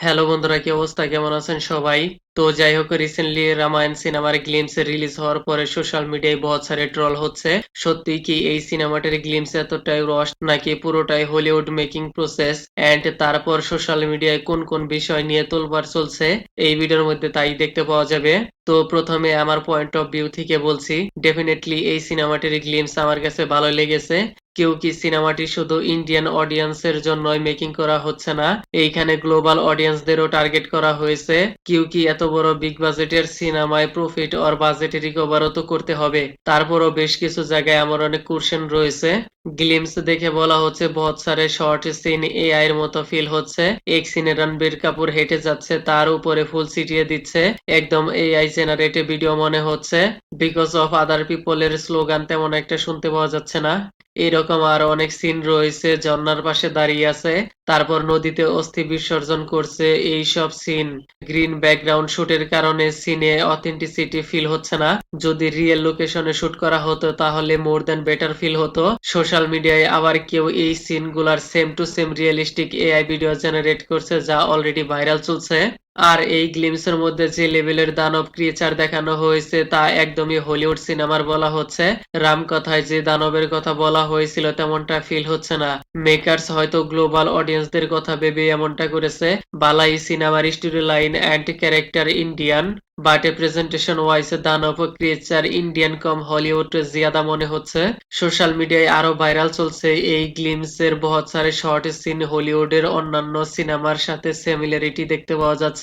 Hello বন্ধুরা, কি অবস্থা? কেমন আছেন সবাই? তো যাই হোক, রিসেন্টলি রামায়ণ সিনেমার গ্লিমস রিলিজ হওয়ার পরে সোশ্যাল মিডিয়ায় বহুত সারে ট্রল হচ্ছে। সত্যি কি এই সিনেমাটার গ্লিমস এতটাই রস নাকি পুরোটাই হলিউড মেকিং প্রসেস? এন্ড তারপর সোশ্যাল মিডিয়ায় কোন কোন বিষয় নিয়ে তোলপাড় চলছে এই ভিডিওর মধ্যে তাই দেখতে পাওয়া যাবে। তো প্রথমে আমার পয়েন্ট অফ ভিউ থেকে বলছি, ডেফিনেটলি এই সিনেমাটির গ্লিমস আমার কাছে ভালো লেগেছে। কেউ কি সিনেমাটি শুধু ইন্ডিয়ান অডিয়েন্সের জন্যই মেকিং করা হচ্ছে না, এইখানে গ্লোবাল অডিয়েন্সদেরও টার্গেট করা হয়েছে। কেউ কি এত বড় বিগ বাজেটের সিনেমায় প্রফিট অর বাজেট রিকভারও তো করতে হবে। তারপরও বেশ কিছু জায়গায় আমার অনেক কোশ্চেন রয়েছে। গ্লিমস দেখে বলা হচ্ছে বহুত সারে শর্ট সিন এআই এর মতো ফিল হচ্ছে। এক সিনে রণবীর কাপুর হেঁটে যাচ্ছে, তার উপরে ফুল ছিটিয়ে দিচ্ছে, একদম এআই জেনারেটে ভিডিও মনে হচ্ছে। বিকজ অফ আদার পিপলের স্লোগান তেমন একটা শুনতে পাওয়া যাচ্ছে না। এরকম আরো অনেক সিন রয়েছে, ঝর্ণার পাশে দাঁড়িয়ে আছে, তারপর নদীতে অস্থি বিসর্জন করছে। এই সব সিন গ্রিন ব্যাকগ্রাউন্ড শুটের কারণে সিনে অথেন্টিসিটি ফিল হচ্ছে না। যদি রিয়েল লোকেশনে শুট করা হতো তাহলে মোর দ্যান বেটার ফিল হতো। সোশ্যাল মিডিয়ায় আবার কেউ এই সিন গুলার same to same realistic AI video generate করছে, যা অলরেডি ভাইরাল চলছে। আর এই গ্লিমসের মধ্যে যে লেভেলের দানব ক্রিয়েচার দেখানো হয়েছে তা একদমই হলিউড সিনেমার বলা হচ্ছে। রামকথায় যে দানবের কথা বলা হয়েছিল তেমনটা ফিল হচ্ছে না। মেকার্স হয়তো গ্লোবাল অডিয়েন্সদের কথা ভেবে এমনটা করেছে। বালাই সিনেমার story line and character Indian, but presentation wise দানব ক্রিয়েচার ইন্ডিয়ান কম হলিউড জিয়াদা মনে হচ্ছে। সোশ্যাল মিডিয়ায় আরো ভাইরাল চলছে এই গ্লিমসের বহুত সারে শর্ট সিন হলিউডের অন্যান্য সিনেমার সাথে সিমিলারিটি দেখতে পাওয়া যাচ্ছে।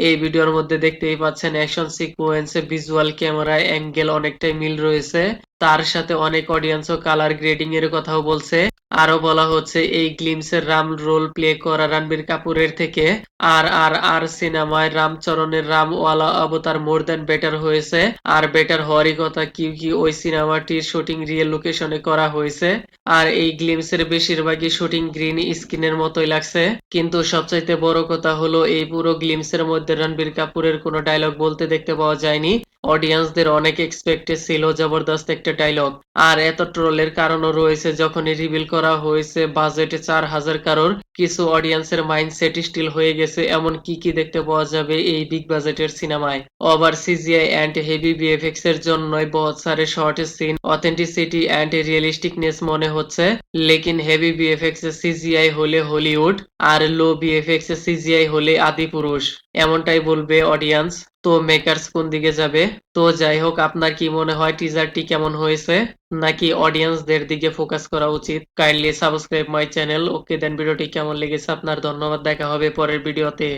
এই ভিডিওর মধ্যে দেখতেই পাচ্ছেন অ্যাকশন সিকোয়েন্সে ভিজুয়াল ক্যামেরা অ্যাঙ্গেল অনেকটাই মিল রয়েছে। তার সাথে অনেক অডিয়েন্সও কালার গ্রেডিং এর কথাও বলছে। আরো বলা হচ্ছে এই গ্লিমসের রাম রোল প্লে করা রণবীর কাপুরের থেকে আর সিনেমায় রামচরণের রামওয়ালা অবতার মোর দ্যান বেটার হয়েছে। আর বেটার হওয়ারই কথা, কি ওই সিনেমাটির শুটিং রিয়েল লোকেশনে করা হয়েছে। আর এই গ্লিমসের বেশিরভাগই শুটিং গ্রিন স্ক্রিনের মতোই লাগছে। কিন্তু সবচাইতে বড় কথা হলো এই পুরো গ্লিমসের মধ্যে রণবীর কাপুরের কোনো ডায়লগ বলতে দেখতে পাওয়া যায়নি। অডিয়েন্সদের অনেক এক্সপেক্টে ছিল জবরদস্ত একটা ডায়লগ। আর এত ট্রোলের কারণও রয়েছে, যখনই রিভিল করা হয়েছে বাজেটে 4,000 কারোর, কিছু অডিয়েন্সের মাইন্ডসেট স্টিল হয়ে গেছে এমন কি দেখতে পাওয়া যাবে এই বিগ বাজেটের সিনেমায়। Over CGI and heavy VFX এর জন্যই বহুত সারে শর্ট সিন অথেন্টিসিটি অ্যান্ড রিয়েলিস্টিকনেস মনে হচ্ছে। লেকিন হেভি ভিএফএক্স এ সিজিআই হলে হলিউড, আর লো ভিএফএক্স এ সিজিআই হলে আদিপুরুষ, এমনটাই বলবে অডিয়েন্স। তো মেকার্স কোন দিকে যাবে? তো যাই হোক, আপনার কি মনে হয় টিজারটি কেমন হয়েছে, নাকি অডিয়েন্সদের দিকে ফোকাস করা উচিত? Kindly subscribe my channel. Okay then, ভিডিওটি কেমন লেগেছে আপনার? ধন্যবাদ, দেখা হবে পরের ভিডিওতে।